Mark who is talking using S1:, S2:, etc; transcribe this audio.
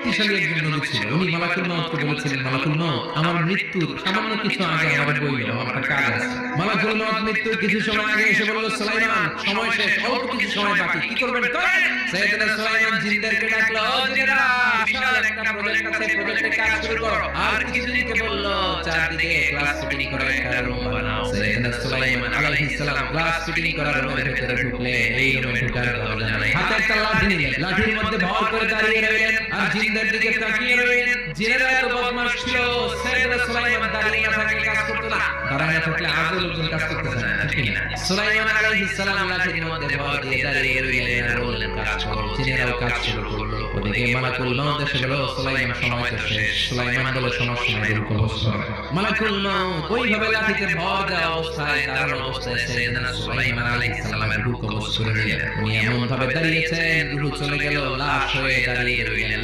S1: শক্তিশালী একজন নবী ছিল। উনি মালাকুল মউতকে বলেছিলেন, মালাকুল মউত, আমার মৃত্যুর সামান্য কিছু আগে আমার বইল, আমার একটা কাজ আছে। মালাকুল মউত মৃত্যুর কিছু সময় আগে এসে বলল, সুলাইমান, সময় শেষ, অল্প কিছু সময় বাকি, কি করবেন করেন। সাইয়েদনা সুলাইমান জিনদেরকে ডাকলো, ও জিনেরা, বিশাল একটা প্রজেক্ট আছে, প্রজেক্টে কাজ শুরু করো। আর কিছু জিনকে বলল, চারদিকে গ্লাস ফিটিং করে একটা রুম বানাও। সাইয়েদনা সুলাইমান আলাইহিস সালাম গ্লাস ফিটিং করার রুমের ভিতরে ঢুকলে এই রুমে ঢোকার দরজা নাই। হাতে একটা লাঠি নিলেন, লাঠির মধ্যে ভর করে দাঁড়িয়ে রইলেন আর জিনদের দিকে তাকিয়ে রইলেন। জিনেরা এত বদমাশ ছিল, সাইয়েদনা সুলাইমান দাঁড়িয়ে না থাকলে কাজ করতে না, দাঁড়ায় না থাকলে আজও লোকজন কাজ করতেছে না, ঠিক না? সুলাইমান আলাইহিস সালাম লাঠির মধ্যে ভর দিয়ে দাঁড়িয়ে রইলেন আর বললেন, কাজ করো। জিনেরাও কাজ শুরু করলো। ওদিকে মালাকুল মউত এসে বলল, সুলাইমান, সময় তো শেষ। সুলাইমান বলে, সমস্যা নাই, রুকু বসো। মালাকুল মউত ওইভাবে লাঠিতে ভর দেওয়া অবস্থায়, দাঁড়ানো অবস্থায় সাইয়েদনা সুলাইমান আলাইহিস সালামের রুকু বসে নিলেন। উনি এমন ভাবে দাঁড়িয়েছেন, রূহ চলে গেল, লাশ হয়ে দাঁড়িয়ে রইলেন।